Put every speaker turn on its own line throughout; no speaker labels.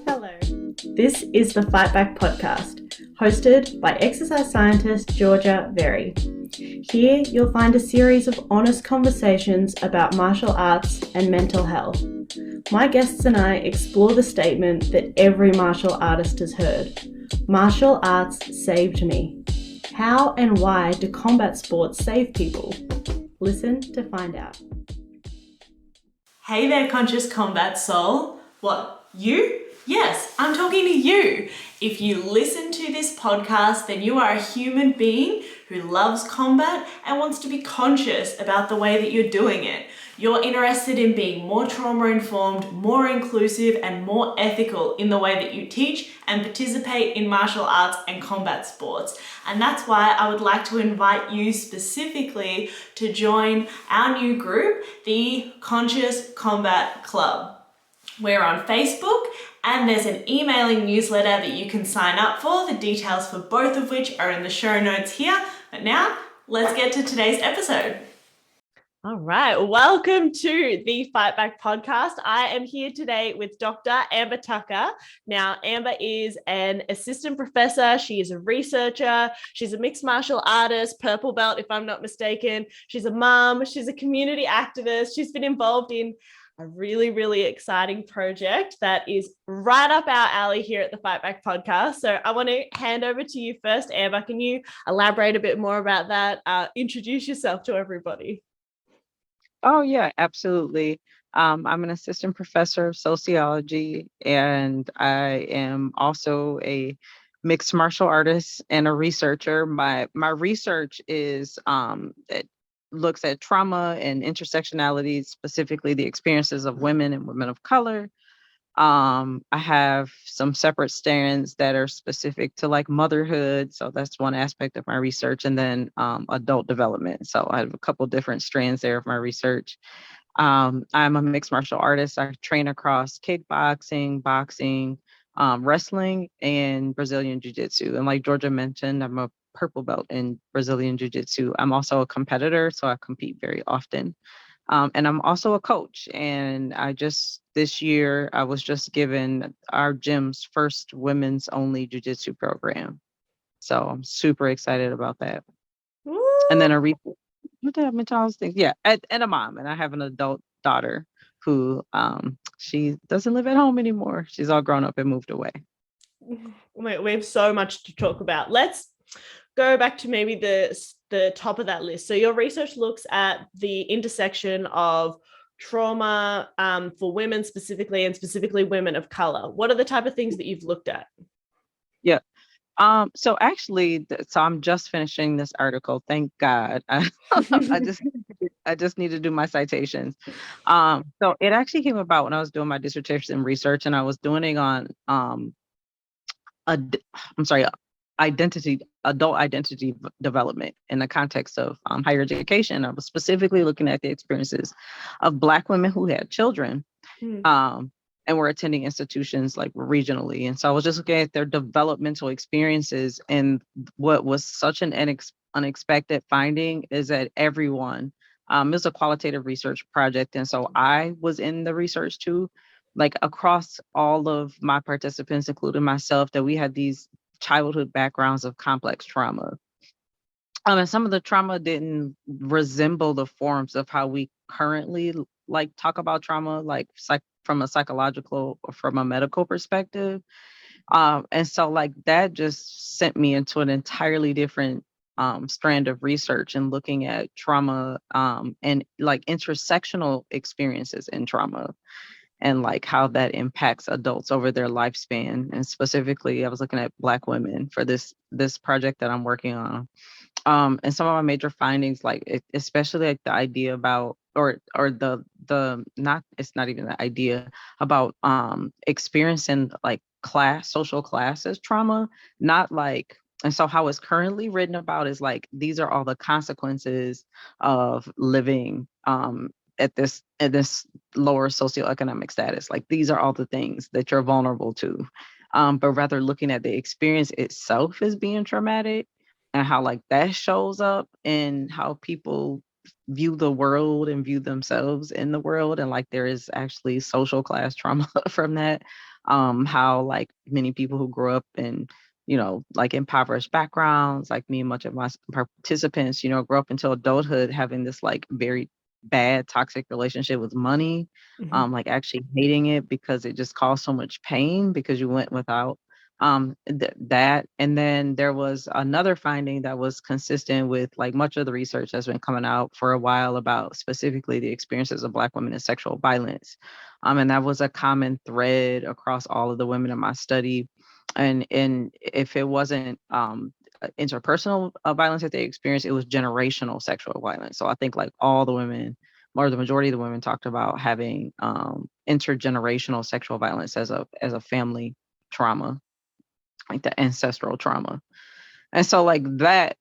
Hello. This is the Fight Back podcast, hosted by exercise scientist Georgia Very. Here you'll find a series of honest conversations about martial arts and mental health. My guests and I explore the statement that every martial artist has heard. Martial arts saved me. How and why do combat sports save people? Listen to find out. Hey there, conscious combat soul. What, you? Yes, I'm talking to you. If you listen to this podcast, then you are a human being who loves combat and wants to be conscious about the way that you're doing it. You're interested in being more trauma-informed, more inclusive, and more ethical in the way that you teach and participate in martial arts and combat sports. And that's why I would like to invite you specifically to join our new group, the Conscious Combat Club. We're on Facebook, and there's an emailing newsletter that you can sign up for, the details for both of which are in the show notes here. But now, let's get to today's episode. All right, welcome to the Fight Back podcast. I am here today with Dr. Amber Tucker. Now, Amber is an assistant professor. She is a researcher. She's a mixed martial artist, purple belt, if I'm not mistaken. She's a mom. She's a community activist. She's been involved in a really, really exciting project that is right up our alley here at the Fight Back podcast. So I want to hand over to you first, Amber. Can you elaborate a bit more about that? Introduce yourself to everybody.
Oh, yeah, absolutely. I'm an assistant professor of sociology, and I am also a mixed martial artist and a researcher. My research is it looks at trauma and intersectionality, specifically the experiences of women and women of color. I have some separate strands that are specific to like motherhood. So that's one aspect of my research. And then adult development. So I have a couple different strands there of my research. I'm a mixed martial artist. I train across kickboxing, boxing, wrestling, and Brazilian jiu-jitsu. And like Georgia mentioned, I'm a purple belt in Brazilian jiu-jitsu. I'm also a competitor, so I compete very often. And I'm also a coach. And this year, I was just given our gym's first women's only jiu-jitsu program. So I'm super excited about that.
Woo!
And then what did I mention all those things? Yeah, and a mom. And I have an adult daughter who she doesn't live at home anymore. She's all grown up and moved away.
We have so much to talk about. Let's go back to maybe the top of that list. So your research looks at the intersection of trauma for women specifically, and specifically women of color. What are the type of things that you've looked at?
Yeah. So actually, so I'm just finishing this article. Thank God. I just need to do my citations. So it actually came about when I was doing my dissertation research, and I was doing it on adult identity development in the context of higher education. I was specifically looking at the experiences of Black women who had children and were attending institutions like regionally. And so I was just looking at their developmental experiences. And what was such an unexpected finding is that everyone, it was a qualitative research project. And so I was in the research too, like across all of my participants, including myself, that we had these childhood backgrounds of complex trauma. And some of the trauma didn't resemble the forms of how we currently like talk about trauma, like from a psychological or from a medical perspective. And so like that just sent me into an entirely different strand of research and looking at trauma and like intersectional experiences in trauma, and like how that impacts adults over their lifespan. And specifically, I was looking at Black women for this project that I'm working on. And some of my major findings, like especially like the idea about, or it's not even the idea about experiencing like social class as trauma, not like. And so how it's currently written about is like, these are all the consequences of living at this lower socioeconomic status. Like these are all the things that you're vulnerable to, but rather looking at the experience itself as being traumatic, and how like that shows up in how people view the world and view themselves in the world, and like there is actually social class trauma from that. how like many people who grew up in, like impoverished backgrounds, like me and much of my participants, grew up into adulthood having this like very bad toxic relationship with money, like actually hating it because it just caused so much pain because you went without that. And then there was another finding that was consistent with like much of the research that's been coming out for a while about specifically the experiences of Black women in sexual violence. And that was a common thread across all of the women in my study. And if it wasn't interpersonal violence that they experienced, it was generational sexual violence. So I think like all the women, or the majority of the women, talked about having intergenerational sexual violence as a family trauma, like the ancestral trauma. And so like that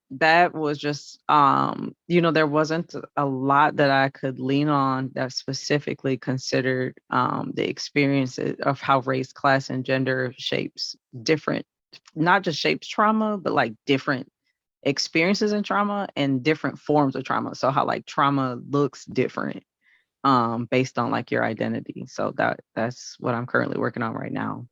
was just there wasn't a lot that I could lean on that specifically considered the experiences of how race, class, and gender shapes different, not just shapes trauma, but like different experiences in trauma and different forms of trauma. So how like trauma looks different based on like your identity. So that's what I'm currently working on right now.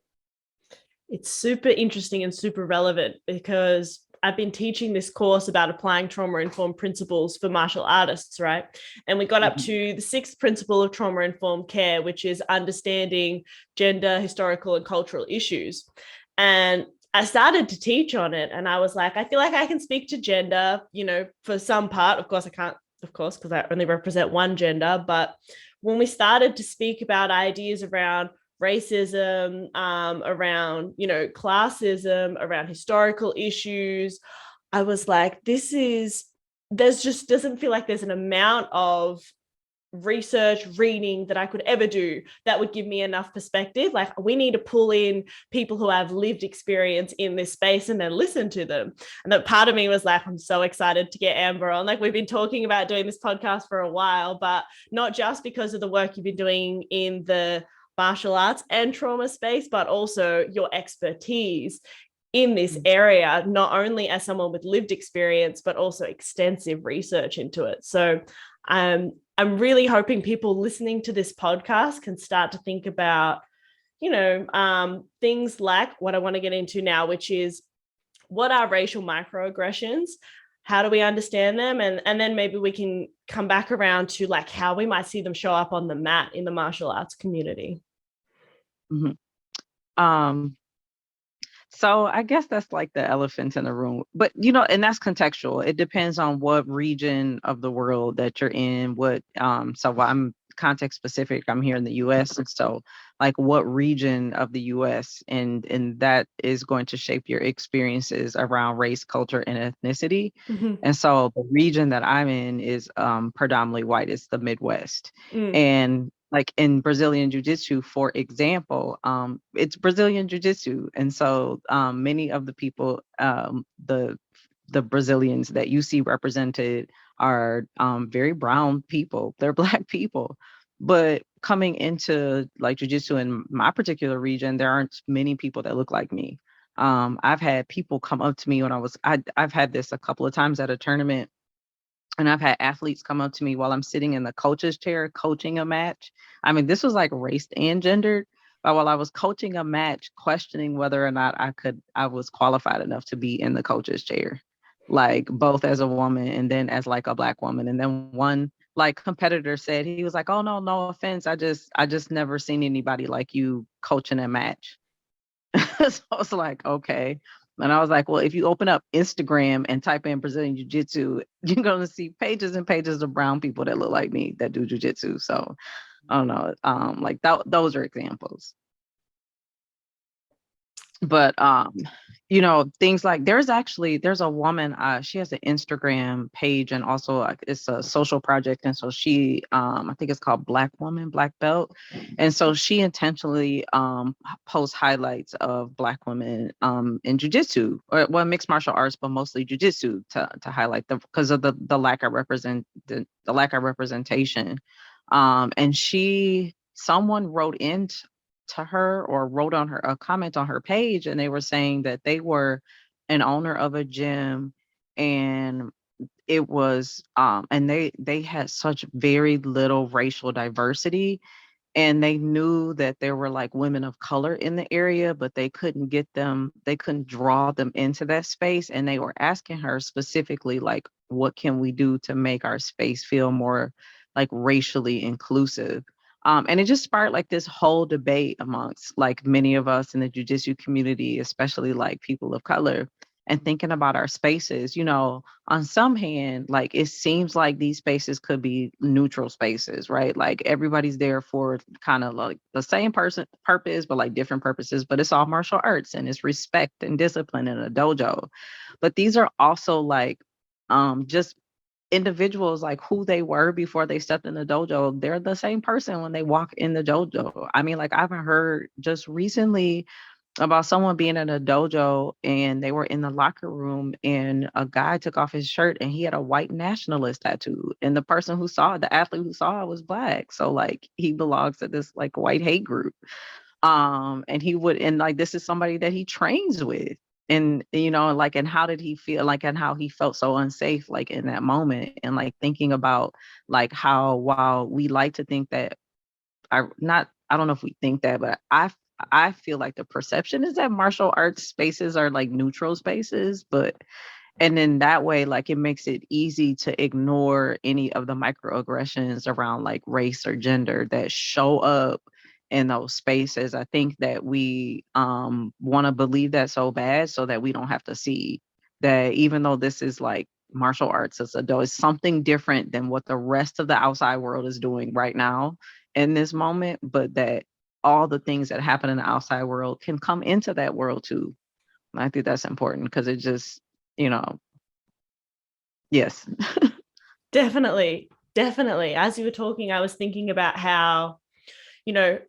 It's super interesting and super relevant because I've been teaching this course about applying trauma-informed principles for martial artists, right? And we got up to the 6th principle of trauma-informed care, which is understanding gender, historical, and cultural issues. And I started to teach on it, and I was like, I feel like I can speak to gender, for some part. Of course, I can't, because I only represent one gender. But when we started to speak about ideas around racism, around, classism, around historical issues, I was like, there's just doesn't feel like there's an amount of research reading that I could ever do that would give me enough perspective. Like, we need to pull in people who have lived experience in this space and then listen to them. And that part of me was like, I'm so excited to get Amber on. Like, we've been talking about doing this podcast for a while, but not just because of the work you've been doing in the martial arts and trauma space, but also your expertise in this area, not only as someone with lived experience, but also extensive research into it. So I'm really hoping people listening to this podcast can start to think about, things like what I want to get into now, which is, what are racial microaggressions? How do we understand them? And then maybe we can come back around to like how we might see them show up on the mat in the martial arts community.
So I guess that's like the elephant in the room, but and that's contextual. It depends on what region of the world that you're in. So I'm context specific. I'm here in the U.S. and so like what region of the U.S. and that is going to shape your experiences around race, culture, and ethnicity. And so the region that I'm in is predominantly white. It's the Midwest, and like in Brazilian Jiu-Jitsu, for example, it's Brazilian Jiu-Jitsu. And so many of the people, the Brazilians that you see represented are very brown people. They're Black people. But coming into like Jiu-Jitsu in my particular region, there aren't many people that look like me. I've had people come up to me when I've had this a couple of times at a tournament. And I've had athletes come up to me while I'm sitting in the coach's chair coaching a match. I mean, this was like raced and gendered. But while I was coaching a match, questioning whether or not I was qualified enough to be in the coach's chair, like both as a woman and then as like a Black woman. And then one like competitor said, he was like, "Oh no offense. I just never seen anybody like you coaching a match." So I was like, okay. And I was like, well, if you open up Instagram and type in Brazilian Jiu-Jitsu, you're going to see pages and pages of brown people that look like me that do Jiu-Jitsu. So I don't know. Like those are examples. But things like there's a woman, she has an Instagram page and also it's a social project, and so she I think it's called Black Woman Black Belt, and so she intentionally posts highlights of Black women in jiu-jitsu, or well, mixed martial arts, but mostly jiu-jitsu, to highlight them because of the lack of representation. And someone wrote in to her or wrote on her a comment on her page, and they were saying that they were an owner of a gym, and it was and they had such very little racial diversity, and they knew that there were like women of color in the area, but they couldn't draw them into that space. And they were asking her specifically, like, what can we do to make our space feel more like racially inclusive? And it just sparked like this whole debate amongst like many of us in the jujitsu community, especially like people of color, and thinking about our spaces. On some hand, like it seems like these spaces could be neutral spaces, right? Like everybody's there for kind of like the same purpose, but like different purposes, but it's all martial arts and it's respect and discipline in a dojo. But these are also like just individuals, like who they were before they stepped in the dojo. They're the same person when they walk in the dojo. I mean, like I've heard just recently about someone being in a dojo and they were in the locker room and a guy took off his shirt and he had a white nationalist tattoo, and the athlete who saw it was black, so like he belongs to this like white hate group. And like this is somebody that he trains with, and like, and how did he feel, like, and how he felt so unsafe like in that moment, and like thinking about like how, while we like to think that I don't know if we think that, but I feel like the perception is that martial arts spaces are like neutral spaces, but and in that way, like it makes it easy to ignore any of the microaggressions around like race or gender that show up in those spaces. I think that we want to believe that so bad so that we don't have to see that, even though this is like martial arts as a dough, is something different than what the rest of the outside world is doing right now in this moment, but that all the things that happen in the outside world can come into that world too. And I think that's important because it just, yes.
Definitely. As you were talking, I was thinking about how, I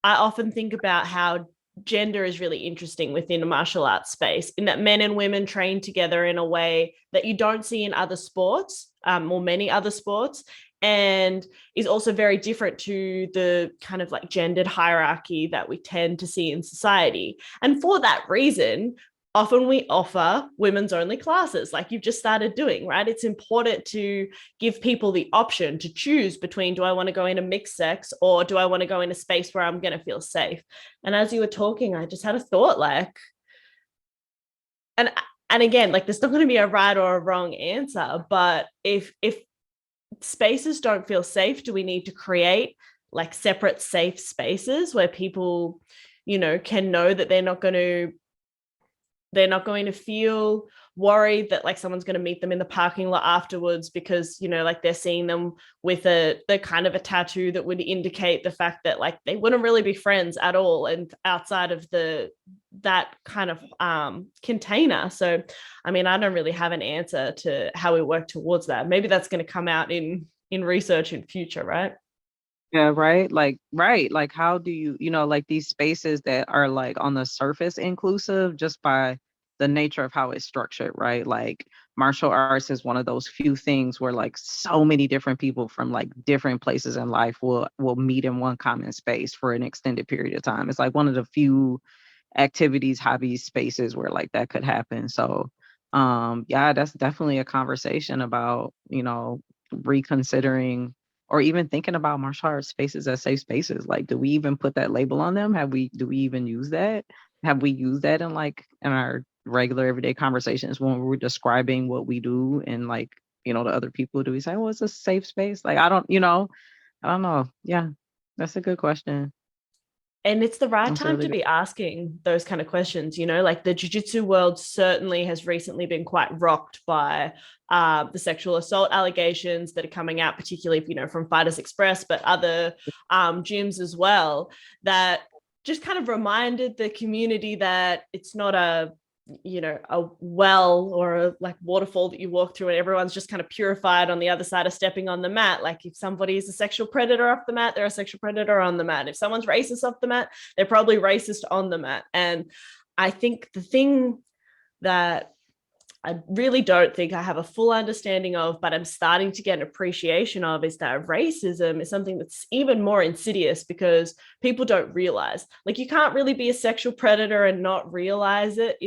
often think about how gender is really interesting within a martial arts space, in that men and women train together in a way that you don't see in other sports, or many other sports, and is also very different to the kind of like gendered hierarchy that we tend to see in society. And for that reason, often we offer women's only classes like you've just started doing, right? It's important to give people the option to choose between, do I want to go in a mixed sex, or do I want to go in a space where I'm going to feel safe? And as you were talking, I just had a thought, like, and again, like there's not going to be a right or a wrong answer, but if spaces don't feel safe, do we need to create like separate safe spaces where people, can know that they're not going to feel worried that like someone's going to meet them in the parking lot afterwards because, like they're seeing them with the kind of a tattoo that would indicate the fact that like they wouldn't really be friends at all and outside of that kind of container. So, I mean, I don't really have an answer to how we work towards that. Maybe that's going to come out in research in future, right?
Yeah, right. Like how do you, like these spaces that are like on the surface inclusive just by the nature of how it's structured, right? Like martial arts is one of those few things where like so many different people from like different places in life will meet in one common space for an extended period of time. It's like one of the few activities, hobbies, spaces where like that could happen. So yeah, that's definitely a conversation about, reconsidering or even thinking about martial arts spaces as safe spaces. Like, do we even put that label on them? Do we even use that? Have we used that in our regular everyday conversations when we're describing what we do and like, to other people? Do we say, well, it's a safe space? Like, I don't know. Yeah, that's a good question.
And it's the right
That's a
time
really
to
good.
be asking those kind of questions. Like the jiu-jitsu world certainly has recently been quite rocked by the sexual assault allegations that are coming out, particularly, from Fighters Express, but other gyms as well, that just kind of reminded the community that it's not a well or a like waterfall that you walk through and everyone's just kind of purified on the other side of stepping on the mat. Like if somebody is a sexual predator off the mat, they're a sexual predator on the mat. If someone's racist off the mat, they're probably racist on the mat. And I think the thing that I really don't think I have a full understanding of, but I'm starting to get an appreciation of, is that racism is something that's even more insidious because people don't realize. Like you can't really be a sexual predator and not realize it.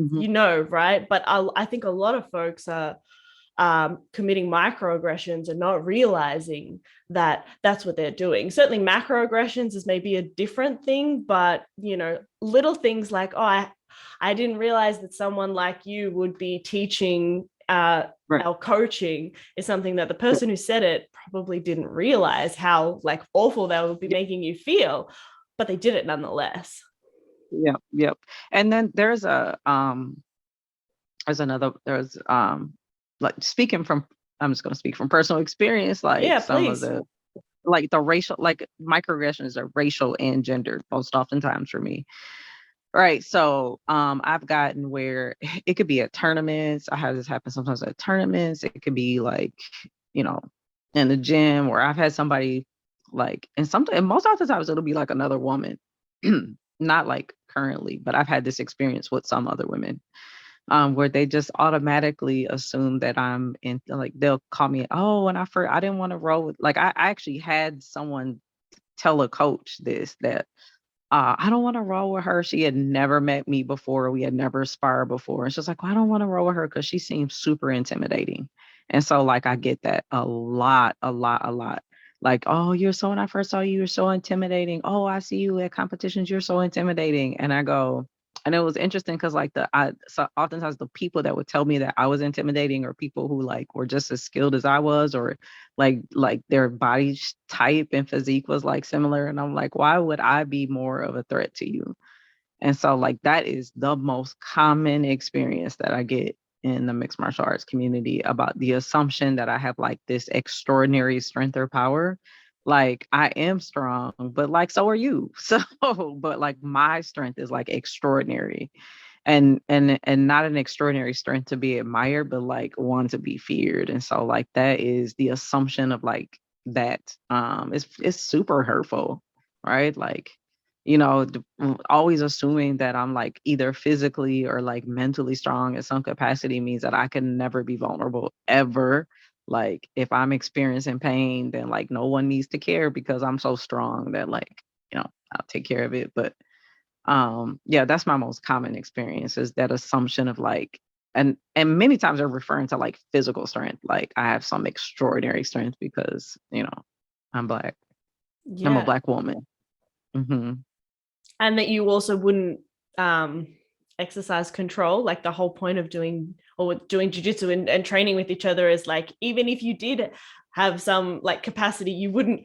Mhm.
Right? But I think a lot of folks are committing microaggressions and not realizing that that's what they're doing. Certainly macroaggressions is maybe a different thing, but little things like, oh, I didn't realize that someone like you would be teaching
Right.
our coaching, is something that the person who said it probably didn't realize how like awful that would be making you feel, but they did it nonetheless.
Yep. And then there's like speaking from, I'm just going to speak from personal experience, like
Yeah,
some of
please.
the, like the racial, like microaggressions are racial and gendered most oftentimes for me. Right. So I've gotten where it could be at tournaments. I have this happen sometimes at tournaments. It could be like, you know, in the gym, where I've had somebody like, and most of the times it'll be like another woman, not like currently, but I've had this experience with some other women, where they just automatically assume that I'm in, like they'll call me, oh, and I didn't want to roll with, like I actually had someone tell a coach this, that I don't want to roll with her. She had never met me before. We had never sparred before. And she's like, well, I don't want to roll with her because she seems super intimidating. And so like I get that a lot, a lot, a lot. Like, oh, when I first saw you, you're so intimidating. Oh, I see you at competitions, you're so intimidating. And I go, and it was interesting because like so oftentimes the people that would tell me that I was intimidating are people who like were just as skilled as I was, or like their body type and physique was like similar. And I'm like, why would I be more of a threat to you? And so like that is the most common experience that I get in the mixed martial arts community, about the assumption that I have like this extraordinary strength or power. Like I am strong, but like so are you. So, but like my strength is like extraordinary, and not an extraordinary strength to be admired, but like one to be feared. And so like that is the assumption of like that, it's super hurtful, right? Like, always assuming that I'm like either physically or like mentally strong at some capacity means that I can never be vulnerable ever. Like if I'm experiencing pain, then like no one needs to care because I'm so strong that like, I'll take care of it. But yeah, that's my most common experience, is that assumption of like, and many times they're referring to like physical strength, like I have some extraordinary strength because I'm Black. I'm a
Yeah.
Black woman. Hmm.
And that you also wouldn't um exercise control. Like the whole point of doing jiu-jitsu and training with each other is like, even if you did have some like capacity, you wouldn't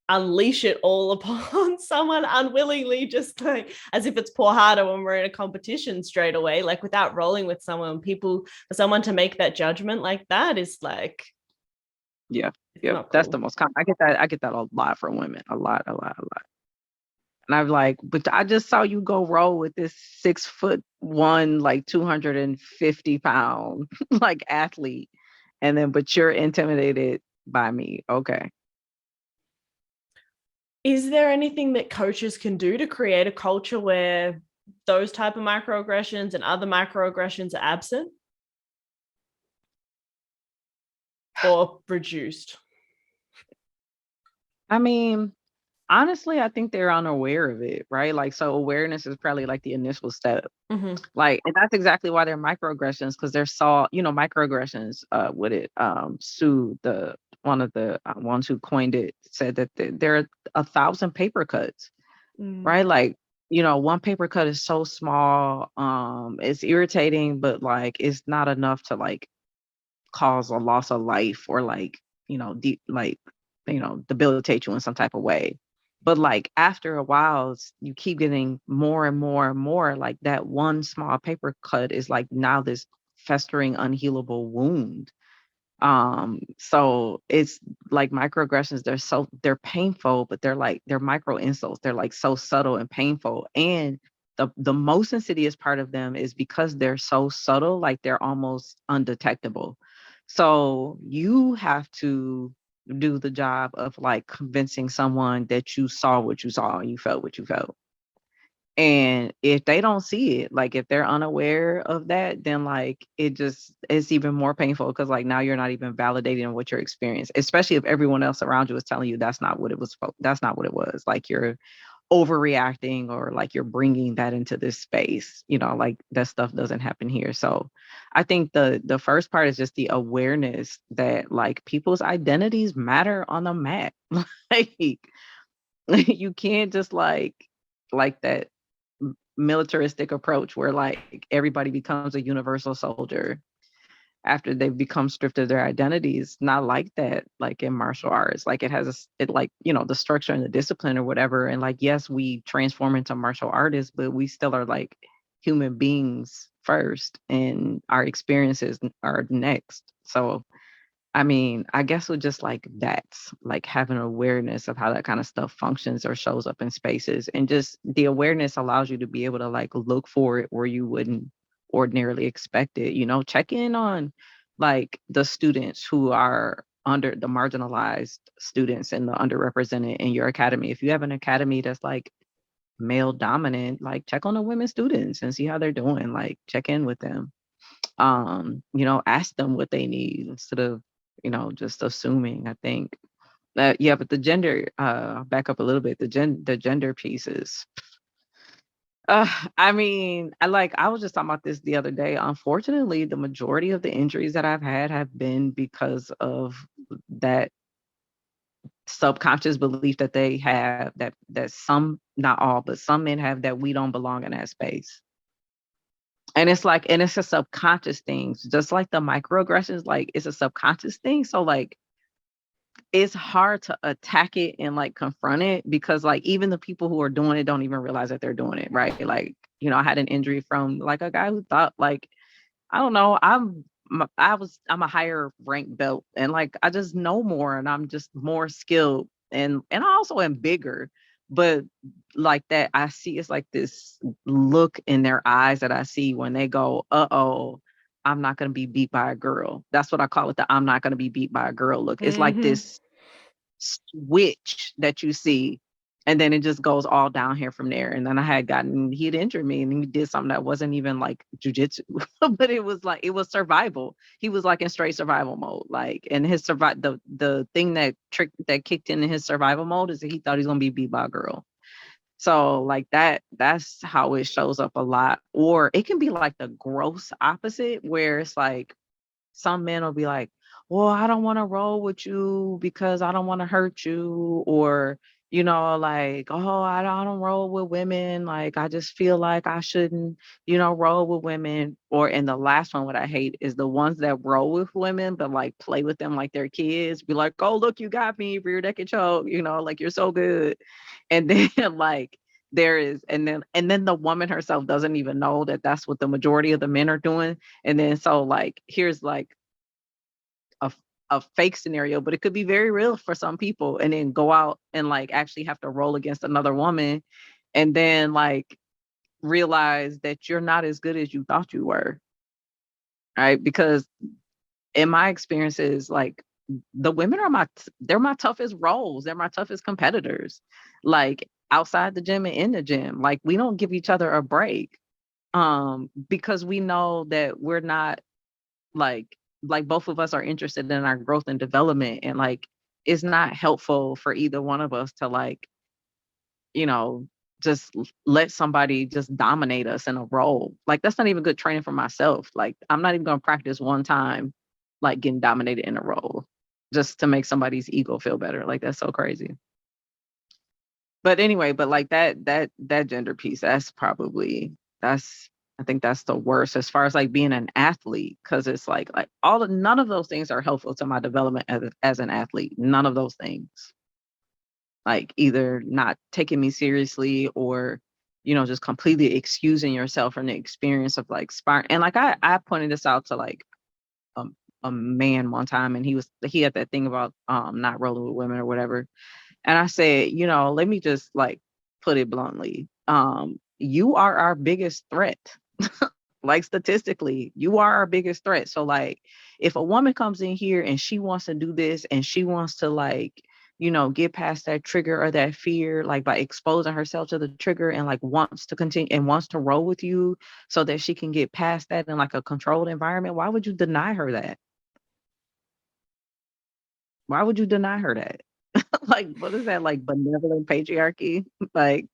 unleash it all upon someone unwillingly, just like as if it's poor harder when we're in a competition straight away, like without rolling with someone. People, for someone to make that judgment like that is like,
Yeah,
it's
yeah,
not
that's the
cool.
most common. I get that a lot from women, a lot, a lot, a lot. And I'm like, but I just saw you go roll with this 6'1", like 250 pound, like athlete. And then, but you're intimidated by me. Okay.
Is there anything that coaches can do to create a culture where those type of microaggressions and other microaggressions are absent or reduced?
I mean, honestly, I think they're unaware of it, right? Like, so awareness is probably like the initial step.
Mm-hmm.
Like, and that's exactly why they're microaggressions, because they're microaggressions, would it, Sue, the one of the ones who coined it, said that there are 1,000 paper cuts,
Mm.
right? Like, one paper cut is so small, it's irritating, but like it's not enough to like cause a loss of life, or like, like, debilitate you in some type of way. But like after a while, you keep getting more and more and more, like that one small paper cut is like now this festering unhealable wound. So it's like microaggressions, they're painful, but they're micro insults. They're like so subtle and painful. And the most insidious part of them is because they're so subtle, like they're almost undetectable. So you have to do the job of like convincing someone that you saw what you saw and you felt what you felt. And if they don't see it, like if they're unaware of that, then like it's even more painful, because like now you're not even validating what you're experiencing, especially if everyone else around you is telling you that's not what it was. That's not what it was. Like overreacting or like you're bringing that into this space, like that stuff doesn't happen here. So I think the first part is just the awareness that like people's identities matter on the map. Like you can't just like that militaristic approach where like everybody becomes a universal soldier after they've become stripped of their identities. Not like that, like in martial arts. Like it has it like, the structure and the discipline or whatever. And like, yes, we transform into martial artists, but we still are like human beings first and our experiences are next. So I mean, I guess with just like that's like having awareness of how that kind of stuff functions or shows up in spaces. And just the awareness allows you to be able to like look for it where you wouldn't ordinarily expect it. Check in on like the students who are under the marginalized students and the underrepresented in your academy. If you have an academy that's like male dominant, like check on the women students and see how they're doing. Like check in with them. Ask them what they need instead of just assuming. I think that, yeah, but the gender, back up a little bit, the gender pieces. I mean, I was just talking about this the other day. Unfortunately, the majority of the injuries that I've had have been because of that subconscious belief that they have that some, not all, but some men have, that we don't belong in that space. And it's a subconscious thing, just like the microaggressions, like it's a subconscious thing. So like it's hard to attack it and like confront it because like even the people who are doing it don't even realize that they're doing it, right? Like, I had an injury from like a guy who thought like, I don't know, I'm a higher rank belt and like I just know more and I'm just more skilled and I also am bigger. But like that, I see it's like this look in their eyes that I see when they go, uh-oh, I'm not going to be beat by a girl. That's what I call it, the I'm not going to be beat by a girl look. It's like this switch that you see, and then it just goes all down here from there. And then he had injured me and he did something that wasn't even like jujitsu, but it was survival. He was like in straight survival mode. Like, and his the thing that kicked in his survival mode is that he thought he's gonna be beat by a girl. So like that's how it shows up a lot. Or it can be like the gross opposite where it's like some men will be like, well, I don't want to roll with you because I don't want to hurt you. Or, like, oh, I don't roll with women. Like, I just feel like I shouldn't, roll with women. Or, and the last one, what I hate is the ones that roll with women, but like play with them like they're kids. Be like, oh, look, you got me, rear naked choke, like you're so good. And then like, and then the woman herself doesn't even know that that's what the majority of the men are doing. And then so like here's like a fake scenario, but it could be very real for some people, and then go out and like actually have to roll against another woman and then like realize that you're not as good as you thought you were. Right? Because in my experiences, like the women are they're my toughest roles. They're my toughest competitors. Like outside the gym and in the gym, like we don't give each other a break. Because we know that we're not like both of us are interested in our growth and development, and like it's not helpful for either one of us to like, you know, just let somebody just dominate us in a role. Like that's not even good training for myself. Like I'm not even going to practice one time like getting dominated in a role just to make somebody's ego feel better. Like that's so crazy. But anyway, but like that gender piece, that's I think that's the worst as far as like being an athlete, because it's like none of those things are helpful to my development as an athlete. None of those things. Like either not taking me seriously or, just completely excusing yourself from the experience of like sparring. And like I pointed this out to like a man one time, and he had that thing about not rolling with women or whatever. And I said, let me just like put it bluntly. You are our biggest threat. Like statistically, you are our biggest threat. So like if a woman comes in here and she wants to do this and she wants to like, get past that trigger or that fear, like by exposing herself to the trigger and like wants to continue and wants to roll with you so that she can get past that in like a controlled environment, why would you deny her that? Why would you deny her that? Like, what is that? Like benevolent patriarchy? Like,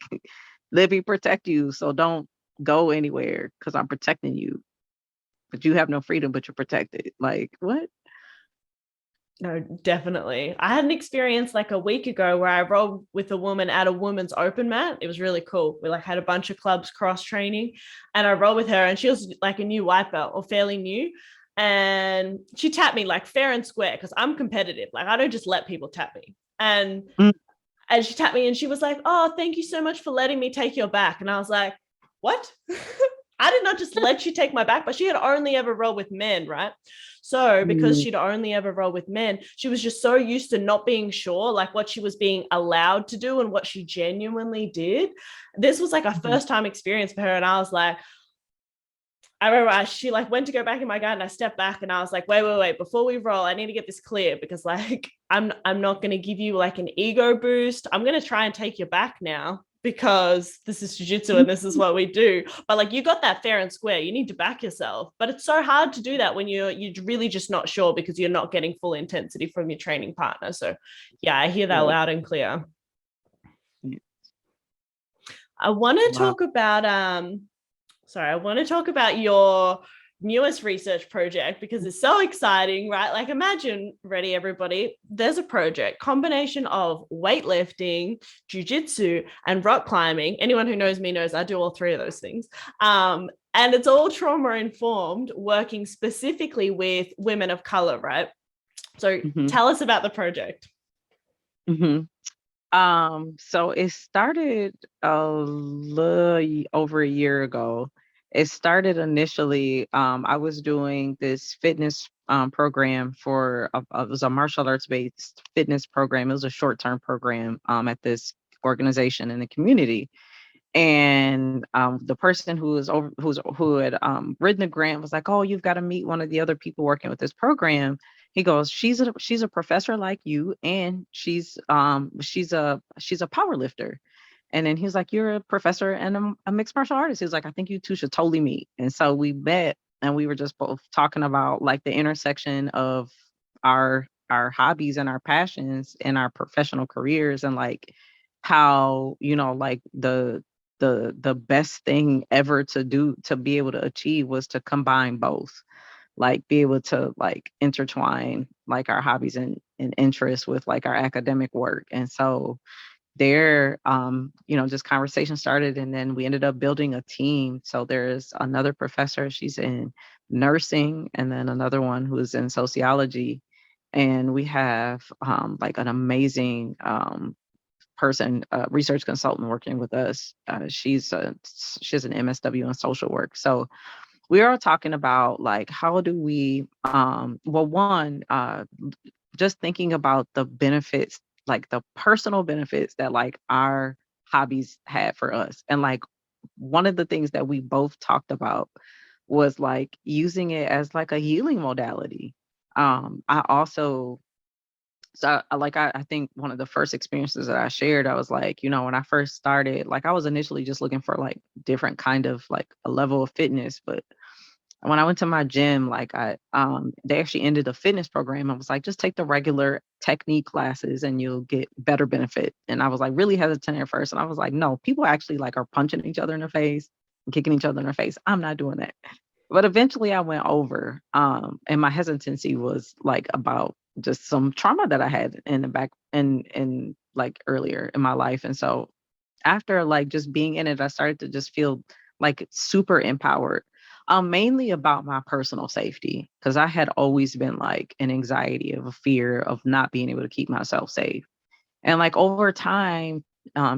let me protect you, so don't go anywhere because I'm protecting you. But you have no freedom, but you're protected. Like, what?
No, definitely. I had an experience like a week ago where I rolled with a woman at a woman's open mat. It was really cool. We like had a bunch of clubs cross training, and I rolled with her, and she was like a new white belt or fairly new. And she tapped me like fair and square because I'm competitive. Like I don't just let people tap me.
Mm.
And she tapped me and she was like, "Oh, thank you so much for letting me take your back." And I was like, "What?" I did not just let you take my back, but she had only ever rolled with men, right? So because
Mm.
she'd only ever rolled with men, she was just so used to not being sure, like what she was being allowed to do and what she genuinely did. This was like a
Mhm.
first time experience for her. And I was like, I remember she like went to go back in my guard and I stepped back and I was like, wait, before we roll, I need to get this clear because like I'm not gonna give you like an ego boost. I'm gonna try and take you back now because this is jiu-jitsu and this is what we do. But like you got that fair and square. You need to back yourself. But it's so hard to do that when you're really just not sure because you're not getting full intensity from your training partner. So yeah, I hear that
Yeah.
loud and clear.
Yeah.
I want to
Wow.
talk about I want to talk about your newest research project because it's so exciting, right? Like imagine, ready everybody, there's a project, combination of weightlifting, jiu-jitsu, and rock climbing. Anyone who knows me knows I do all three of those things. And it's all trauma informed, working specifically with women of color, right? So
Hmm.
tell us about the project.
Hmm. So it started over a year ago. It started initially, I was doing this fitness program it was a martial arts based fitness program. It was a short-term program at this organization in the community. And the person who had written the grant was like, "Oh, you've got to meet one of the other people working with this program." He goes, "She's a professor like you, and she's a power lifter." And then he was like, "You're a professor and a mixed martial artist." He was like, "I think you two should totally meet." And so we met, and we were just both talking about like the intersection of our hobbies and our passions and our professional careers, and like how, like the best thing ever to do to be able to achieve was to combine both, like be able to like intertwine like our hobbies and interests with like our academic work. And so there, just conversation started, and then we ended up building a team. So there's another professor, she's in nursing, and then another one who's in sociology. And we have like an amazing person, research consultant working with us. She has an MSW in social work. So we are talking about like how do we well, one, just thinking about the benefits, like the personal benefits that like our hobbies had for us. And like one of the things that we both talked about was like using it as like a healing modality. I also so I think one of the first experiences that I shared, I was like, when I first started, like I was initially just looking for like different kind of like a level of fitness. But when I went to my gym, like they actually ended a fitness program. I was like, just take the regular technique classes and you'll get better benefit. And I was like really hesitant at first. And I was like, no, people actually like are punching each other in the face and kicking each other in the face. I'm not doing that. But eventually I went over, and my hesitancy was like about just some trauma that I had in the back and like earlier in my life. And so after like just being in it, I started to just feel like super empowered. Mainly about my personal safety, because I had always been like an anxiety of a fear of not being able to keep myself safe. And like over time,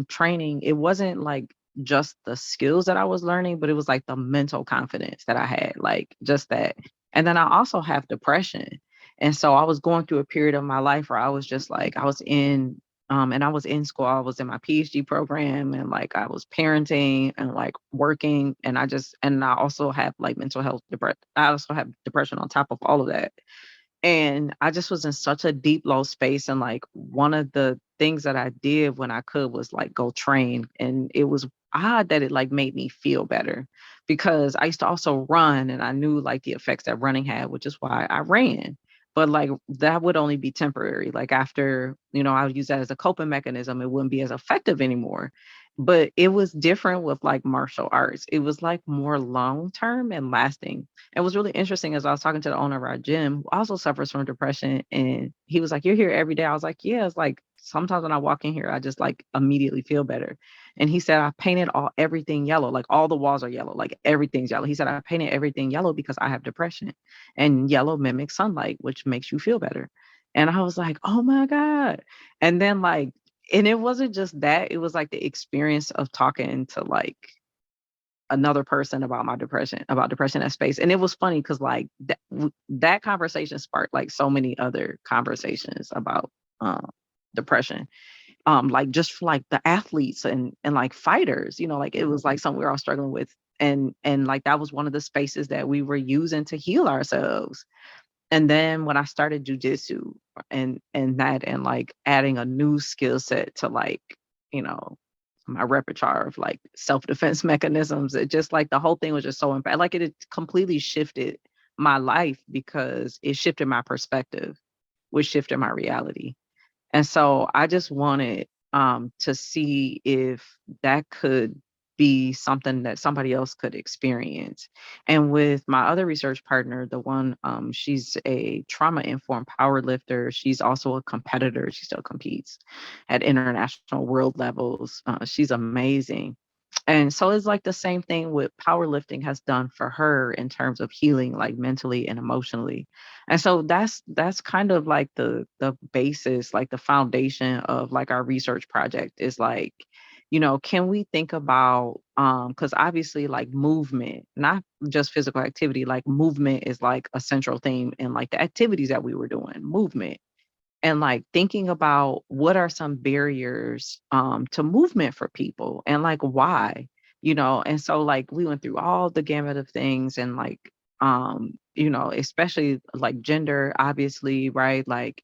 training, it wasn't like just the skills that I was learning, but it was like the mental confidence that I had, like just that. And then I also have depression. And so I was going through a period of my life where I was just like, I was in school, I was in my PhD program, and like I was parenting and like working. And I also have like mental health, I also have depression on top of all of that. And I just was in such a deep, low space. And like one of the things that I did when I could was like go train. And it was odd that it like made me feel better because I used to also run and I knew like the effects that running had, which is why I ran. but like that would only be temporary. Like after, I would use that as a coping mechanism, it wouldn't be as effective anymore. But it was different with like martial arts. It was like more long term and lasting. It was really interesting as I was talking to the owner of our gym, who also suffers from depression. And he was like, "You're here every day." I was like, "Yeah." It's like sometimes when I walk in here, I just like immediately feel better. And he said, "I painted everything yellow, like all the walls are yellow, like everything's yellow." He said, "I painted everything yellow because I have depression, and yellow mimics sunlight, which makes you feel better." And I was like, "Oh my God." And then like, and it wasn't just that, it was like the experience of talking to like another person about depression at space. And it was funny because like that conversation sparked like so many other conversations about depression. Like just for like the athletes and like fighters, like it was like something we were all struggling with. And like that was one of the spaces that we were using to heal ourselves. And then when I started jujitsu and like adding a new skill set to like, you know, my repertoire of like self-defense mechanisms, it just like the whole thing was just so impact. Like it had completely shifted my life because it shifted my perspective, which shifted my reality. And so I just wanted to see if that could be something that somebody else could experience. And with my other research partner, the one, she's a trauma informed power lifter. She's also a competitor. She still competes at international world levels. She's amazing. And so it's like the same thing with powerlifting has done for her in terms of healing, like mentally and emotionally. And so that's kind of like the basis, like the foundation of like our research project is like, can we think about because obviously like movement, not just physical activity, like movement is like a central theme in like the activities that we were doing, movement and like thinking about what are some barriers to movement for people and like why, and so like we went through all the gamut of things and like especially like gender, obviously, right, like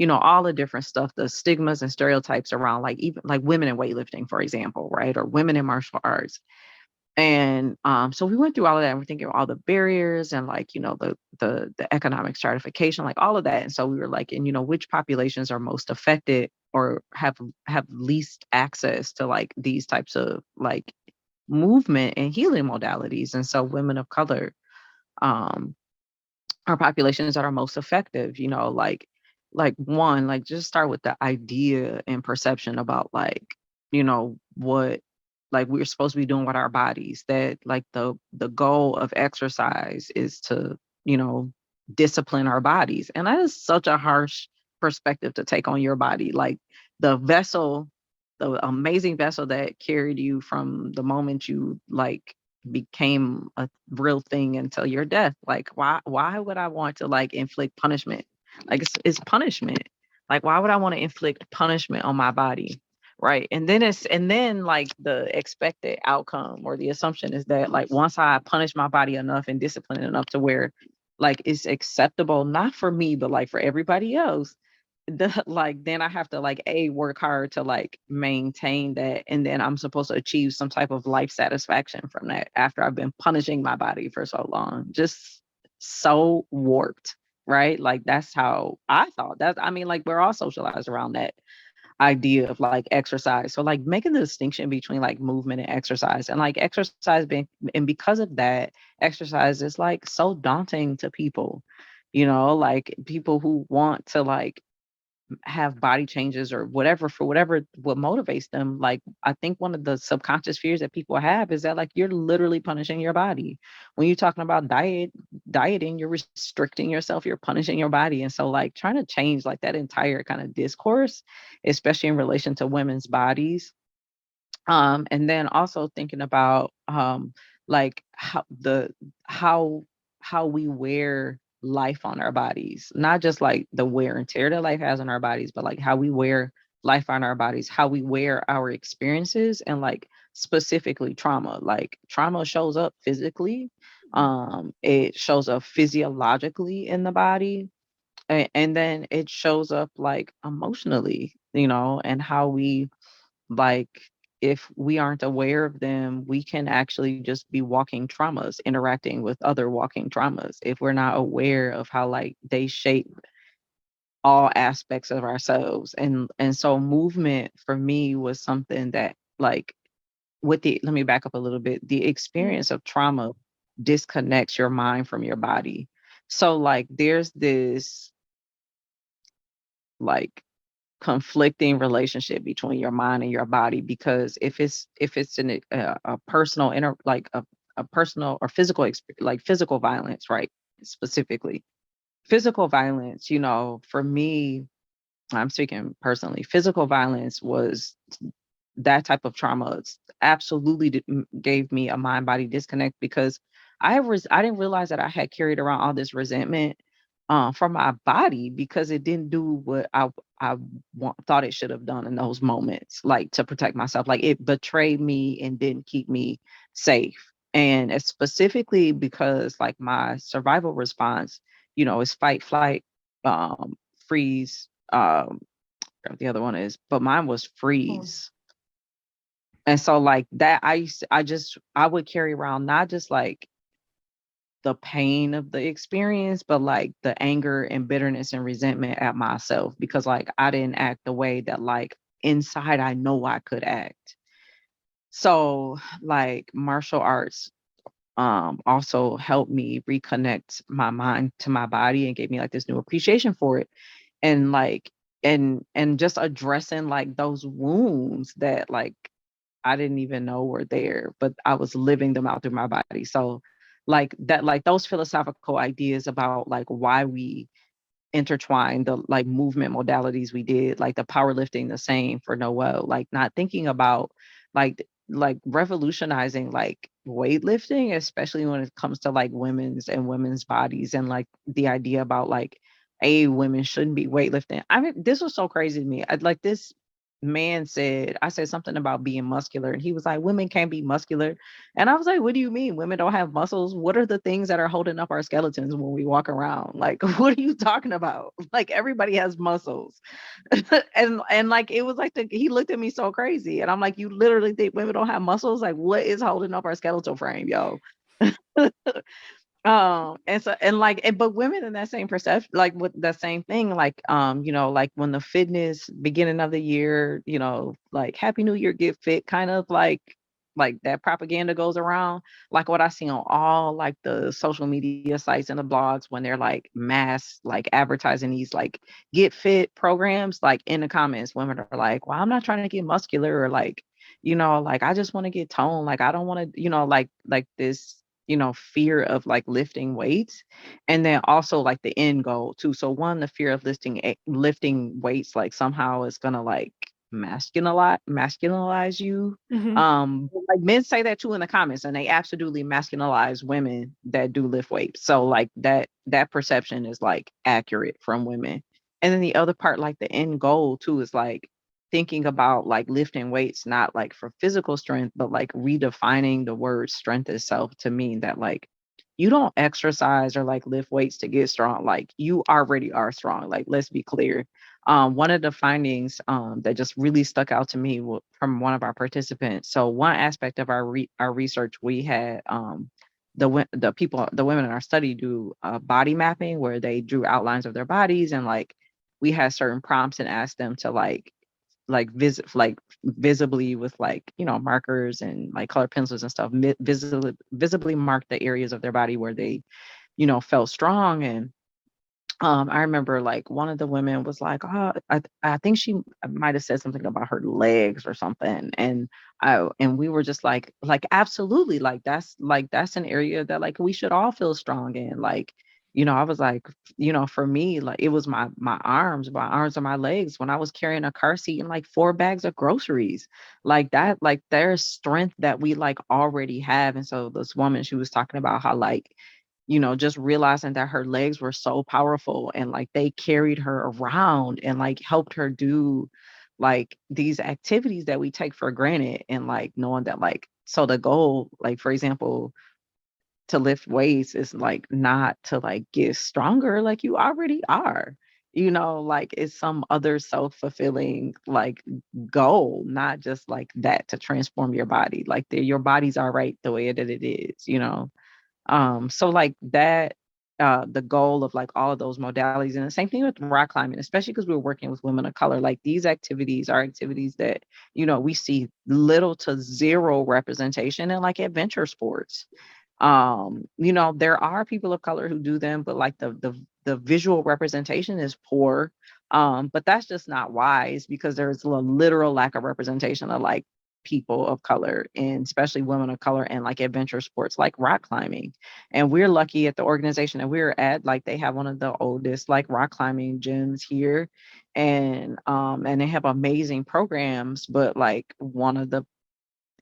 all the different stuff, the stigmas and stereotypes around like even like women in weightlifting, for example, right, or women in martial arts. And so we went through all of that and we're thinking of all the barriers and like, the economic stratification, like all of that. And so we were like, and which populations are most affected or have least access to like these types of like movement and healing modalities. And so women of color um are populations that are most effective, like one, like just start with the idea and perception about like, what like we're supposed to be doing with our bodies, that like the goal of exercise is to, you know, discipline our bodies. And that is such a harsh perspective to take on your body. Like the vessel, the amazing vessel that carried you from the moment you like became a real thing until your death. Like why would I want to like inflict punishment? Like it's punishment. Like why would I want to inflict punishment on my body? Right. And then like the expected outcome or the assumption is that like once I punish my body enough and discipline it enough to where like it's acceptable, not for me, but like for everybody else, like then I have to like work hard to like maintain that, and then I'm supposed to achieve some type of life satisfaction from that after I've been punishing my body for so long. Just so warped, right? Like that's how I thought that. I mean, like we're all socialized around that idea of like exercise. So like making the distinction between like movement and exercise, and like exercise being, and because of that, exercise is like so daunting to people, like people who want to like have body changes or whatever, for whatever what motivates them. Like I think one of the subconscious fears that people have is that like you're literally punishing your body when you're talking about dieting, you're restricting yourself, you're punishing your body. And so like trying to change like that entire kind of discourse, especially in relation to women's bodies. And then also thinking about like how how we wear life on our bodies, not just like the wear and tear that life has on our bodies, but like how we wear life on our bodies, how we wear our experiences, and like specifically trauma. Like trauma shows up physically, it shows up physiologically in the body, and then it shows up like emotionally, and how we like, if we aren't aware of them, we can actually just be walking traumas, interacting with other walking traumas if we're not aware of how like they shape, all aspects of ourselves. And so movement for me was something that, like, let me back up a little bit. The experience of trauma disconnects your mind from your body. So like there's this like conflicting relationship between your mind and your body, because if it's a personal a personal or physical like physical violence, right? Specifically physical violence, for me, I'm speaking personally, physical violence was that type of trauma. Absolutely gave me a mind body disconnect, because I didn't realize that I had carried around all this resentment from my body, because it didn't do what I thought it should have done in those moments, like to protect myself. Like it betrayed me and didn't keep me safe. And it's specifically because like my survival response, is fight, flight, freeze. The other one is, but mine was freeze. And so like that, I would carry around not just like the pain of the experience, but like the anger and bitterness and resentment at myself, because like I didn't act the way that like inside I know I could act. So like martial arts also helped me reconnect my mind to my body and gave me like this new appreciation for it. And like and just addressing like those wounds that like I didn't even know were there, but I was living them out through my body. So like that, like those philosophical ideas about like why we intertwine the like movement modalities we did, like the powerlifting, the same for Noel, like not thinking about like revolutionizing like weightlifting, especially when it comes to like women's bodies, and like the idea about like women shouldn't be weightlifting. I mean, this was so crazy to me. Like this man said, I said something about being muscular, and he was like, women can't be muscular. And I was like, what do you mean women don't have muscles? What are the things that are holding up our skeletons when we walk around? Like, what are you talking about? Like everybody has muscles. And like it was like he looked at me so crazy. And I'm like, you literally think women don't have muscles? Like, what is holding up our skeletal frame, yo? And so and like but women in that same perception, like with that same thing, like like when the fitness beginning of the year, like Happy New Year, get fit, kind of like that propaganda goes around, like what I see on all like the social media sites and the blogs, when they're like mass like advertising these like get fit programs, like in the comments women are like, well, I'm not trying to get muscular, or like like I just want to get toned, like I don't want to, like this, fear of like lifting weights. And then also like the end goal too. So one, the fear of lifting weights, like somehow is gonna like masculinize you. Like men say that too in the comments, and they absolutely masculinize women that do lift weights. So like that perception is like accurate from women. And then the other part, like the end goal too, is like thinking about like lifting weights not like for physical strength, but like redefining the word strength itself to mean that like you don't exercise or like lift weights to get strong, like you already are strong. Like let's be clear. One of the findings that just really stuck out to me from one of our participants. So one aspect of our research, we had the women in our study do body mapping, where they drew outlines of their bodies, and like we had certain prompts and asked them to like visibly with like markers and like color pencils and stuff, visibly mark the areas of their body where they felt strong. And I remember like one of the women was like, oh, I think she might have said something about her legs or something. And we were just like, absolutely. That's an area that like we should all feel strong in. Like, I was like, for me, like it was my arms or my legs when I was carrying a car seat and like 4 bags of groceries, like that, like there's strength that we like already have. And so this woman, she was talking about how like, just realizing that her legs were so powerful, and like they carried her around and like helped her do like these activities that we take for granted. And like knowing that like, so the goal, like for example, to lift weights is like not to like get stronger, like you already are, like it's some other self-fulfilling like goal, not just like that to transform your body, like your body's all right the way that it is. So like that, the goal of like all of those modalities. And the same thing with rock climbing, especially because we're working with women of color. Like these activities are activities that, we see little to zero representation in like adventure sports. There are people of color who do them, but like the visual representation is poor. But that's just not wise, because there's a literal lack of representation of like people of color, and especially women of color, and like adventure sports like rock climbing. And we're lucky at the organization that we're at, like they have one of the oldest like rock climbing gyms here. And they have amazing programs, but like one of the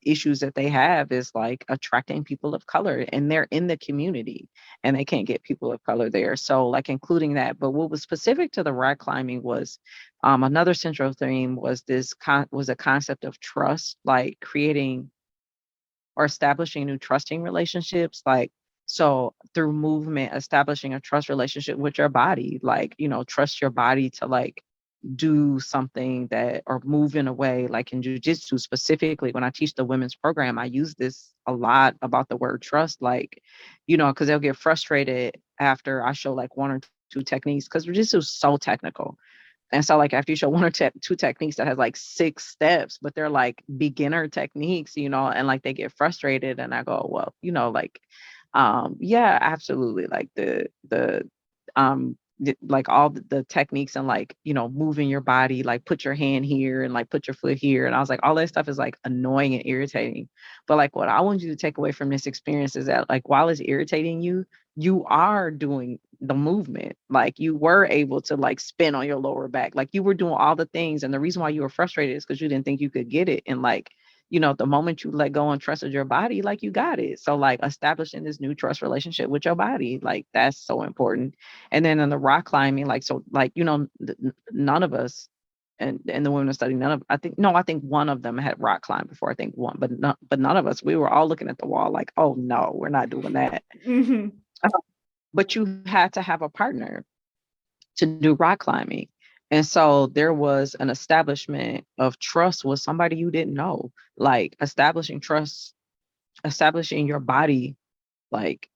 issues that they have is like attracting people of color, and they're in the community and they can't get people of color there. So like including that. But what was specific to the rock climbing was another central theme was was a concept of trust, like creating or establishing new trusting relationships. Like, so through movement, establishing a trust relationship with your body, like, trust your body to like do something that, or move in a way, like in jujitsu specifically. When I teach the women's program, I use this a lot about the word trust, like, because they'll get frustrated after I show like one or two techniques, because jujitsu is so technical. And so like after you show one or two techniques that has like 6 steps, but they're like beginner techniques, and like they get frustrated, and I go, well, like, yeah, absolutely. Like like all the techniques, and like, moving your body, like put your hand here and like put your foot here. And I was like, all that stuff is like annoying and irritating. But like what I want you to take away from this experience is that like while it's irritating you, you are doing the movement. Like you were able to like spin on your lower back. Like you were doing all the things. And the reason why you were frustrated is because you didn't think you could get it. And like, the moment you let go and trusted your body, like you got it. So like establishing this new trust relationship with your body, like that's so important. And then in the rock climbing, like, so like, none of us, and the women are studying, I think one of them had rock climbed before. I think one, but none of us, we were all looking at the wall like, oh no, we're not doing that.
Mm-hmm.
But you had to have a partner to do rock climbing. And so there was an establishment of trust with somebody you didn't know, like establishing trust, establishing your body, like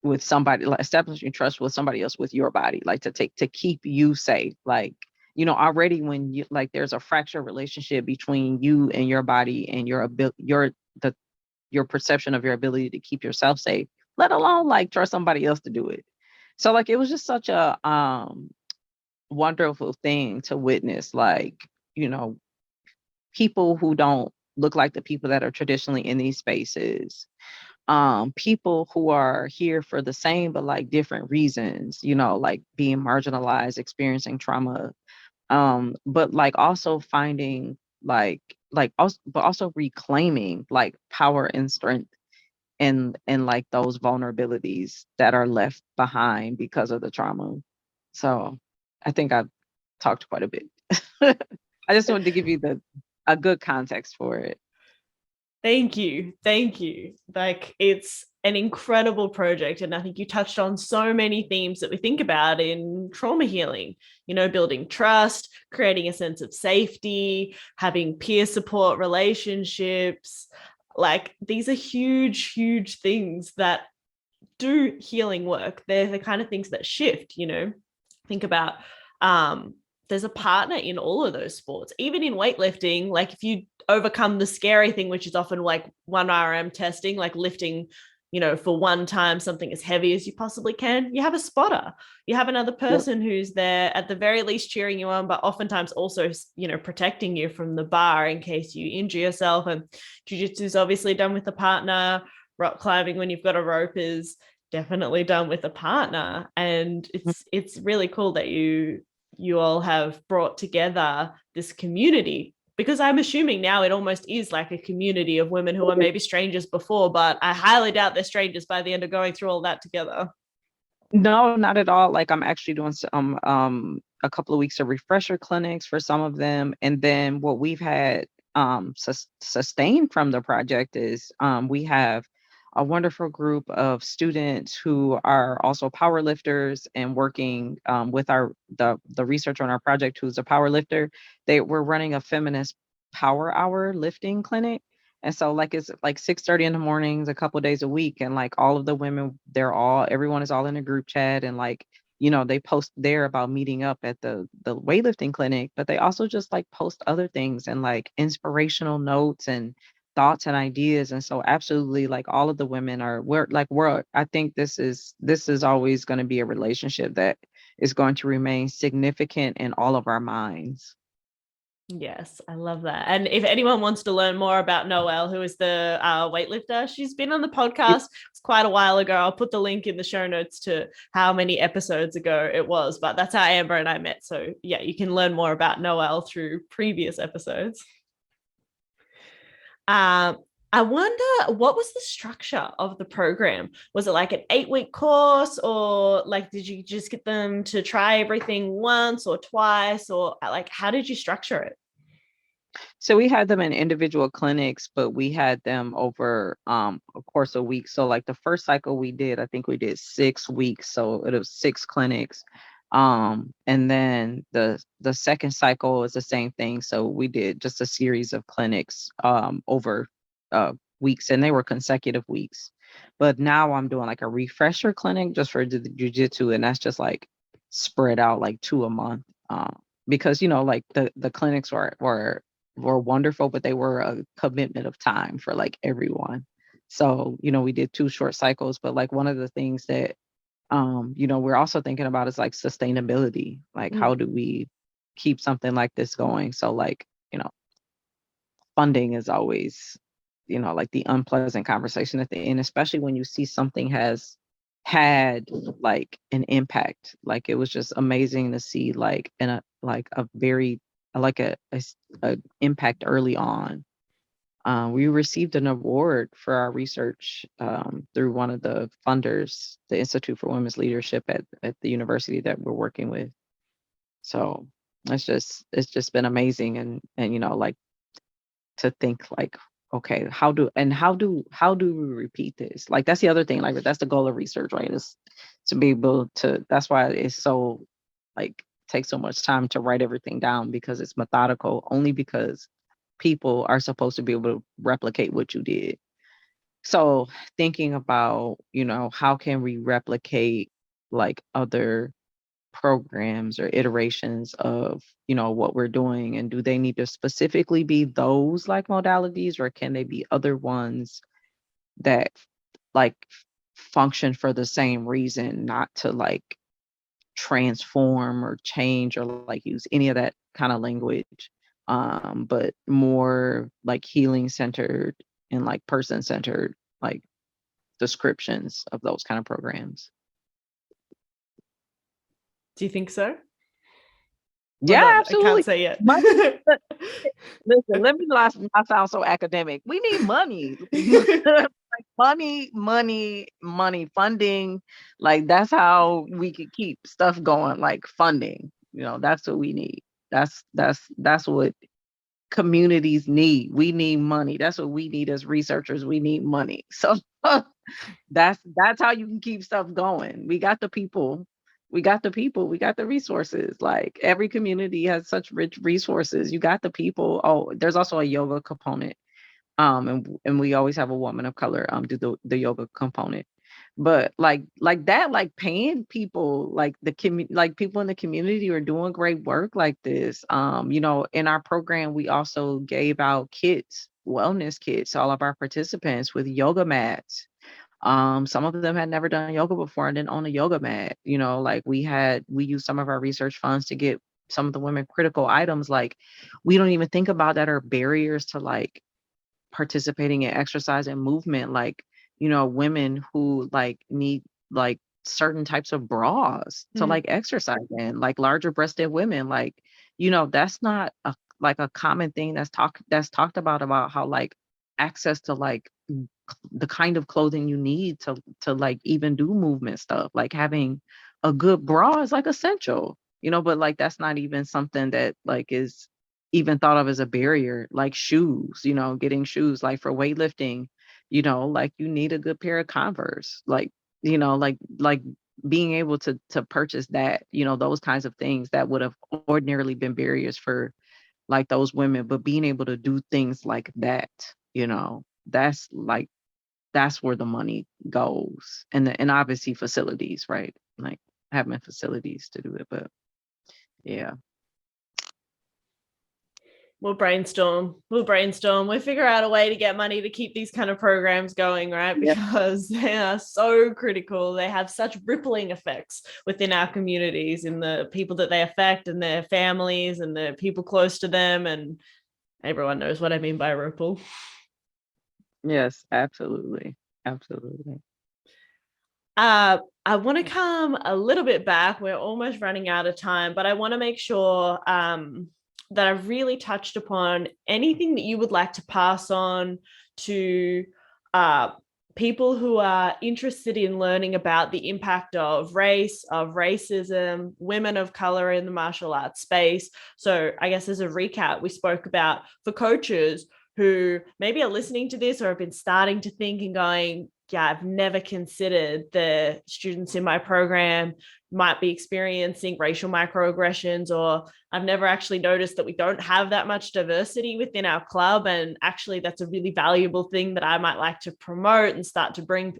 with somebody, like establishing trust with somebody else with your body, like to keep you safe. Like, already when you like there's a fractured relationship between you and your body and your ability, your perception of your ability to keep yourself safe, let alone like trust somebody else to do it. So like it was just such a wonderful thing to witness, like, you know, people who don't look like the people that are traditionally in these spaces, people who are here for the same but like different reasons, like being marginalized, experiencing trauma, but like also finding but also reclaiming like power and strength and like those vulnerabilities that are left behind because of the trauma. So I think I've talked quite a bit. I just wanted to give you a good context for it.
Thank you. Thank you. Like, it's an incredible project. And I think you touched on so many themes that we think about in trauma healing, building trust, creating a sense of safety, having peer support relationships. Like, these are huge, huge things that do healing work. They're the kind of things that shift, think about there's a partner in all of those sports, even in weightlifting. Like if you overcome the scary thing, which is often like 1RM testing, like lifting, for one time something as heavy as you possibly can, you have a spotter. You have another person who's there at the very least cheering you on, but oftentimes also, protecting you from the bar in case you injure yourself. And jiu-jitsu is obviously done with a partner. Rock climbing, when you've got a rope, is definitely done with a partner. And it's really cool that you all have brought together this community, because I'm assuming now it almost is like a community of women who are maybe strangers before, but I highly doubt they're strangers by the end of going through all that together.
No, not at all. Like I'm actually doing some a couple of weeks of refresher clinics for some of them. And then what we've had sustained from the project is we have a wonderful group of students who are also power lifters and working with the researcher on our project who's a power lifter. We're running a feminist power hour lifting clinic. And so like it's like 6:30 in the mornings, a couple of days a week, and like all of the women, everyone is all in a group chat, and like they post there about meeting up at the weightlifting clinic, but they also just like post other things and like inspirational notes and thoughts and ideas. And so absolutely, like all of the women we're I think this is always going to be a relationship that is going to remain significant in all of our minds.
Yes, I love that. And if anyone wants to learn more about Noelle, who is the weightlifter, she's been on the podcast. It's quite a while ago. I'll put the link in the show notes to how many episodes ago it was, but that's how Amber and I met. So yeah, you can learn more about Noelle through previous episodes. Um, I wonder, what was the structure of the program? Was it like an 8-week course, or like did you just get them to try everything once or twice, or like how did you structure it?
So we had them in individual clinics, but we had them over a course a week. So like the first cycle we did, I think we did 6 weeks. So it was 6 clinics. And then the second cycle is the same thing. So we did just a series of clinics over weeks, and they were consecutive weeks. But now I'm doing like a refresher clinic just for the jujitsu, and that's just like spread out like 2 a month. Because like the clinics were wonderful, but they were a commitment of time for like everyone. So, we did 2 short cycles, but like one of the things that we're also thinking about is like sustainability. Like how do we keep something like this going? So like, funding is always, like the unpleasant conversation at the end, especially when you see something has had like an impact. Like it was just amazing to see like a very like a impact early on. We received an award for our research through one of the funders, the Institute for Women's Leadership at the university that we're working with. So it's just been amazing, and like to think like, okay, how do we repeat this? Like that's the other thing, like that's the goal of research, right? Is to be able to, that's why it's so like takes so much time to write everything down, because it's methodical, only because people are supposed to be able to replicate what you did. So thinking about, how can we replicate like other programs or iterations of what we're doing, and do they need to specifically be those like modalities, or can they be other ones that like function for the same reason, not to like transform or change or like use any of that kind of language, but more like healing centered and like person centered like descriptions of those kind of programs.
Do you think so? Or
Yeah,
not? I can't
absolutely.
say yet.
Money. Listen, let me not sound so academic. We need money. Like money, money, money, funding. Like that's how we could keep stuff going, like funding. That's what we need. That's what communities need. We need money. That's what we need as researchers. We need money. So that's how you can keep stuff going. We got the people. We got the people. We got the resources. Like every community has such rich resources. You got the people. Oh, there's also a yoga component. And we always have a woman of color do the yoga component. But like that, like paying people, like like people in the community are doing great work like this. In our program, we also gave out kits, wellness kits, to all of our participants with yoga mats. Some of them had never done yoga before and didn't own a yoga mat. Like we used some of our research funds to get some of the women critical items, like we don't even think about that are barriers to like participating in exercise and movement, like women who like need like certain types of bras to like exercise in, like larger breasted women, like that's not a common thing that's talked about how like access to like the kind of clothing you need to like even do movement stuff, like having a good bra is like essential, but like that's not even something that like is even thought of as a barrier. Like shoes, getting shoes, like for weightlifting, like you need a good pair of Converse, like like being able to purchase that, those kinds of things that would have ordinarily been barriers for like those women, but being able to do things like that, that's where the money goes. And obviously facilities, right? Like having facilities to do it. But yeah.
We'll brainstorm. We'll figure out a way to get money to keep these kind of programs going, right?
Yeah.
Because they are so critical. They have such rippling effects within our communities, in the people that they affect and their families and the people close to them. And everyone knows what I mean by ripple.
Yes, absolutely. Absolutely.
I want to come a little bit back. We're almost running out of time, but I want to make sure that I've really touched upon anything that you would like to pass on to people who are interested in learning about the impact of race, of racism, women of color in the martial arts space. So I guess as a recap, we spoke about for coaches who maybe are listening to this or have been starting to think and going, yeah, I've never considered the students in my program might be experiencing racial microaggressions, or I've never actually noticed that we don't have that much diversity within our club. And actually, that's a really valuable thing that I might like to promote and start to bring,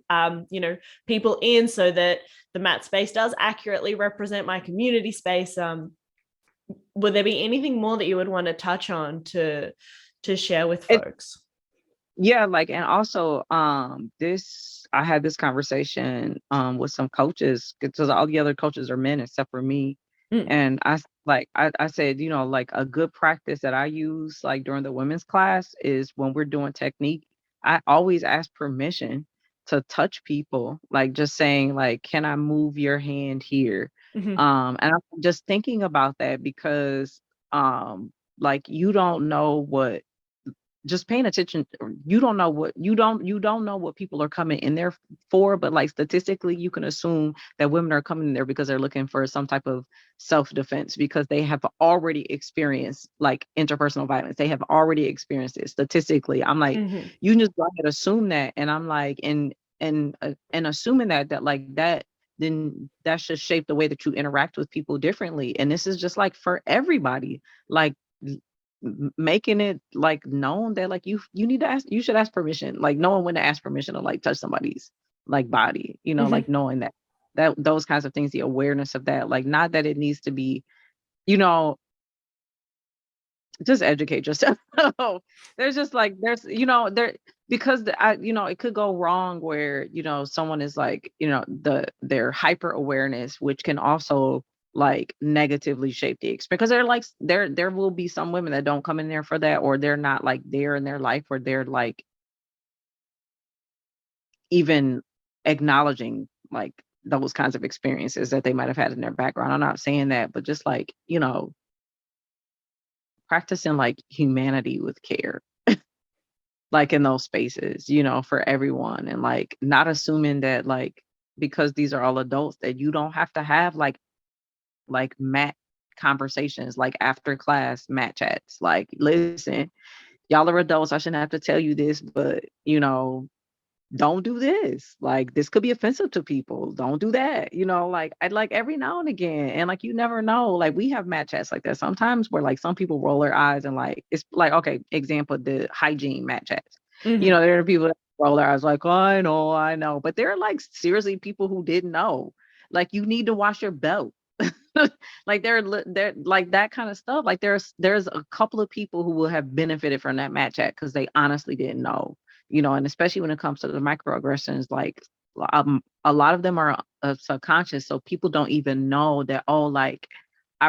people in so that the mat space does accurately represent my community space. Would there be anything more that you would want to touch on to share with folks?
Yeah, and also I had this conversation with some coaches, because all the other coaches are men except for me. And I said, a good practice that I use during the women's class is when we're doing technique, I always ask permission to touch people, just saying can I move your hand here? And I'm just thinking about that because you don't know what, just paying attention, you don't know what people are coming in there for, but statistically you can assume that women are coming in there because they're looking for some type of self-defense, because they have already experienced interpersonal violence. They have already experienced it statistically. I'm you just go ahead and assume that, and I'm and assuming that then that should shape the way that you interact with people differently. And this is just for everybody, making it known that you need to ask, you should ask permission, knowing when to ask permission to touch somebody's body, knowing that those kinds of things, the awareness of that, not that it needs to be, just educate yourself. There's just there's there, because it could go wrong where someone is their hyper awareness, which can also negatively shape the experience, because there will be some women that don't come in there for that, or they're not there in their life, or they're even acknowledging those kinds of experiences that they might have had in their background. I'm not saying that, but just practicing humanity with care, in those spaces, for everyone, and not assuming that because these are all adults that you don't have to have mat conversations, after class mat chats. Listen, y'all are adults, I shouldn't have to tell you this, but don't do this. This could be offensive to people. Don't do that. I every now and again. And you never know. We have mat chats like that sometimes where some people roll their eyes and it's okay, example, the hygiene mat chats. There are people that roll their eyes oh, I know. But there are seriously people who didn't know. You need to wash your belt. They're that kind of stuff. There's a couple of people who will have benefited from that mat chat because they honestly didn't know. And especially when it comes to the microaggressions, a lot of them are subconscious, so people don't even know that, oh, I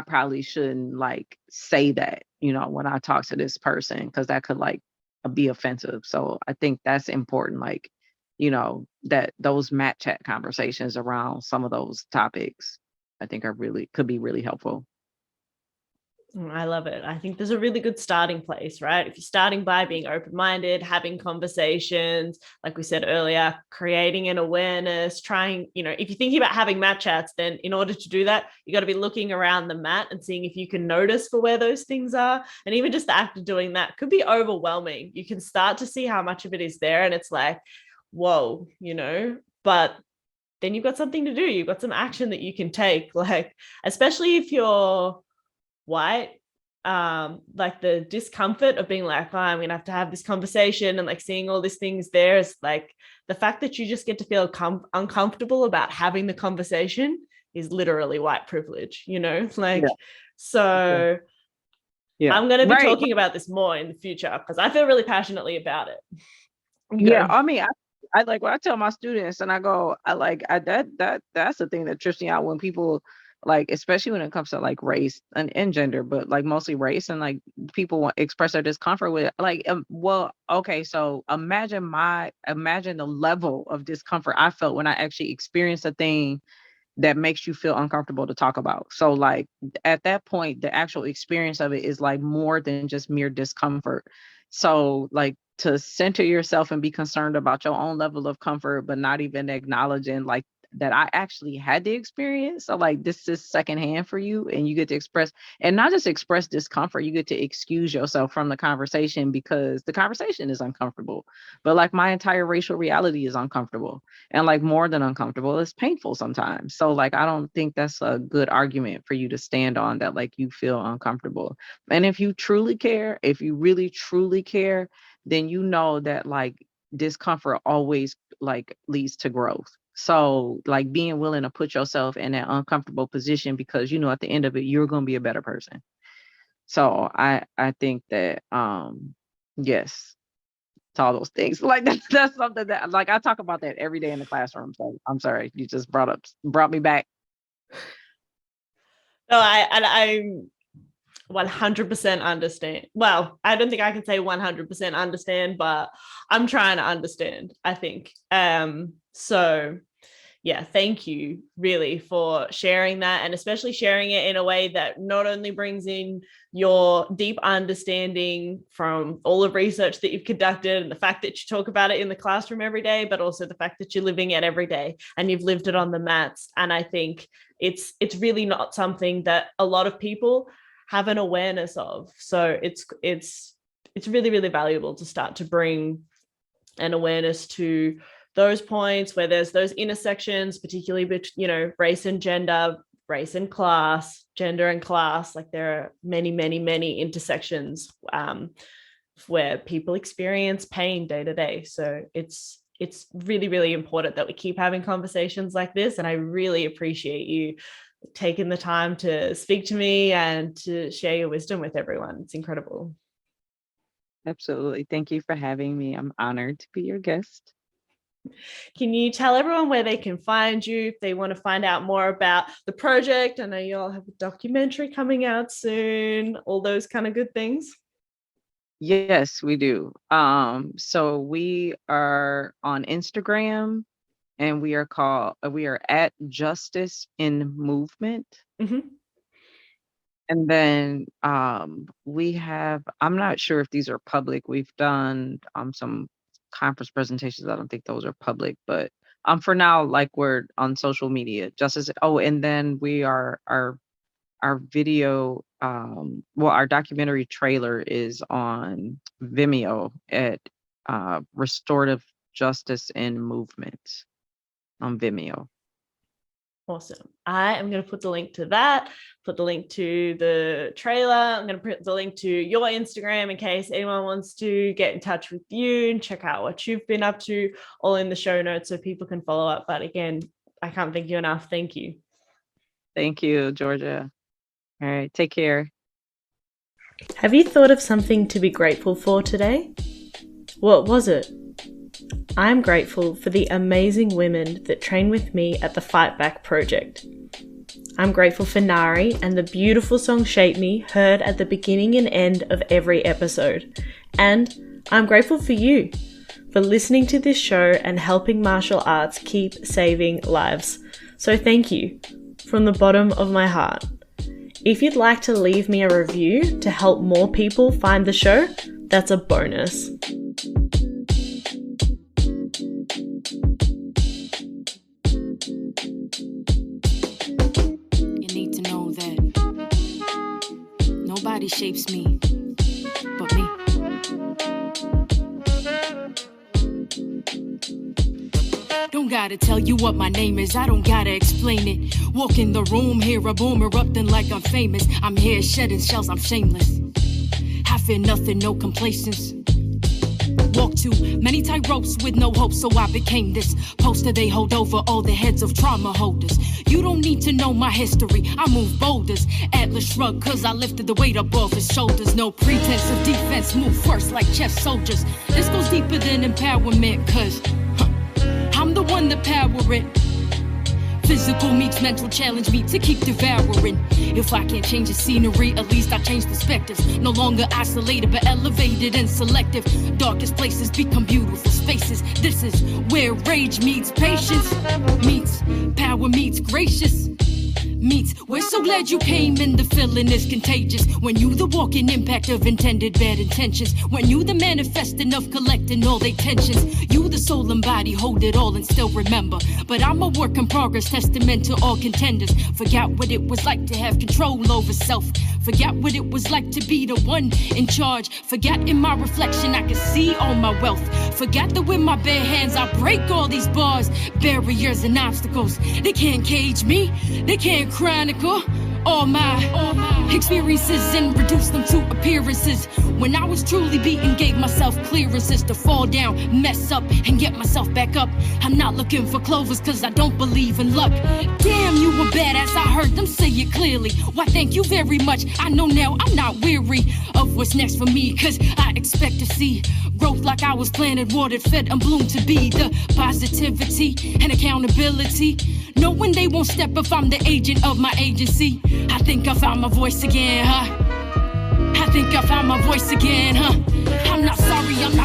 probably shouldn't say that, when I talk to this person, because that could be offensive. So I think that's important, that those mat chat conversations around some of those topics, I think could be really helpful.
I love it. I think there's a really good starting place, right? If you're starting by being open-minded, having conversations, like we said earlier, creating an awareness, trying, if you're thinking about having mat chats, then in order to do that, you got to be looking around the mat and seeing if you can notice for where those things are. And even just the act of doing that could be overwhelming. You can start to see how much of it is there, and it's whoa, but then you've got something to do. You've got some action that you can take, especially if you're white, like the discomfort of being like, oh, I'm gonna have this conversation, and like seeing all these things there is like the fact that you just get to feel uncomfortable about having the conversation is literally white privilege, you know, like, so
yeah,
I'm going to be talking about this more in the future because I feel really passionately about it.
Yeah, I mean, I like when I tell my students, and I go, that's the thing that trips me out when people, like, especially when it comes to like race and gender, but like mostly race, and like people express their discomfort with it. Like, well, okay, so imagine the level of discomfort I felt when I actually experienced a thing that makes you feel uncomfortable to talk about. So like at that point, the actual experience of it is like more than just mere discomfort. So like to center yourself and be concerned about your own level of comfort, but not even acknowledging like that I actually had the experience. So like this is secondhand for you, and you get to express, and not just express discomfort, you get to excuse yourself from the conversation because the conversation is uncomfortable. But like my entire racial reality is uncomfortable, and like more than uncomfortable, it's painful sometimes. So like I don't think that's a good argument for you to stand on, that like you feel uncomfortable. And if you truly care, if you really truly care, then you know that like discomfort always like leads to growth. So like being willing to put yourself in that uncomfortable position, because you know at the end of it you're going to be a better person. So I think that yes, to all those things. Like that's something that like I talk about that every day in the classroom. So I'm sorry, you just brought me back.
No, I 100% understand. Well, I don't think I can say 100% understand, but I'm trying to understand, I think. So yeah, thank you really for sharing that, and especially sharing it in a way that not only brings in your deep understanding from all the research that you've conducted and the fact that you talk about it in the classroom every day, but also the fact that you're living it every day and you've lived it on the mats. And I think it's really not something that a lot of people have an awareness of. So it's really, really valuable to start to bring an awareness to those points where there's those intersections, particularly, you know, race and gender, race and class, gender and class. Like there are many, many, many intersections where people experience pain day to day. So it's really, really important that we keep having conversations like this. And I really appreciate you taking the time to speak to me and to share your wisdom with everyone. It's incredible.
Absolutely. Thank you for having me. I'm honored to be your guest.
Can you tell everyone where they can find you if they want to find out more about the project? I know you all have a documentary coming out soon, all those kind of good things.
Yes, we do. So we are on Instagram, and we are at Justice in Movement.
Mm-hmm.
And then we have, I'm not sure if these are public. We've done some conference presentations. I don't think those are public, but for now, like we're on social media. Justice. Oh, and then we are our video, our documentary trailer is on Vimeo at Restorative Justice in Movement on Vimeo.
Awesome. I am going to put the link to that, put the link to the trailer. I'm going to put the link to your Instagram in case anyone wants to get in touch with you and check out what you've been up to, all in the show notes so people can follow up. But again, I can't thank you enough. Thank you.
Thank you, Georgia. All right, take care.
Have you thought of something to be grateful for today? What was it? I'm grateful for the amazing women that train with me at the Fight Back Project. I'm grateful for Nari and the beautiful song Shape Me, heard at the beginning and end of every episode. And I'm grateful for you, for listening to this show and helping martial arts keep saving lives. So thank you, from the bottom of my heart. If you'd like to leave me a review to help more people find the show, that's a bonus.
You need to know that nobody shapes me but me. Don't gotta tell you what my name is, I don't gotta explain it. Walk in the room, hear a boom erupting like I'm famous. I'm here shedding shells, I'm shameless. I fear nothing, no complacence. Walk too many tight ropes with no hope, so I became this poster they hold over all the heads of trauma holders. You don't need to know my history, I move boulders. Atlas shrug, cause I lifted the weight up off his shoulders. No pretense of defense, move first like chess soldiers. This goes deeper than empowerment, cause I'm the one that power it. Physical meets mental, challenge me to keep devouring. If I can't change the scenery, at least I change perspectives. No longer isolated, but elevated and selective. Darkest places become beautiful spaces. This is where rage meets patience, meets power meets gracious. Meets, we're so glad you came, and the feeling is contagious. When you the walking impact of intended bad intentions. When you the manifesting of collecting all they tensions. You the soul and body, hold it all and still remember. But I'm a work in progress, testament to all contenders. Forgot what it was like to have control over self. Forgot what it was like to be the one in charge. Forgot in my reflection I could see all my wealth. Forgot that with my bare hands I break all these bars. Barriers and obstacles, they can't cage me. They can't chronicle all my experiences and reduce them to appearances. When I was truly beaten, gave myself clearances to fall down, mess up, and get myself back up. I'm not looking for clovers cause I don't believe in luck. Damn, you were badass, I heard them say it clearly. Why thank you very much, I know now I'm not weary of what's next for me. Cause I expect to see growth like I was planted, watered, fed, and bloomed to be. The positivity and accountability, knowing they won't step if I'm the agent of my agency. I think I found my voice again, huh? I think I found my voice again, huh? I'm not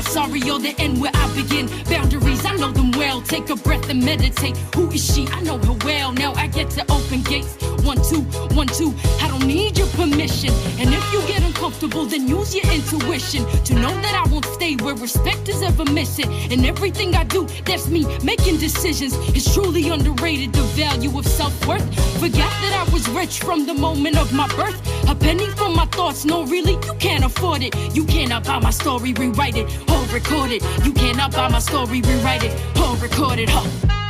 sorry, you're the end where I begin. Boundaries, I know them well, take a breath and meditate. Who is she? I know her well, now I get to open gates. 1, 2, 1, 2, I don't need your permission. And if you get uncomfortable, then use your intuition to know that I won't stay where respect is ever missing. And everything I do, that's me making decisions. It's truly underrated, the value of self-worth. Forgot that I was rich from the moment of my birth. A penny for my thoughts, no really, you can't afford it. You cannot buy my story, rewrite it, or record it. You cannot buy my story, rewrite it, or record it, huh?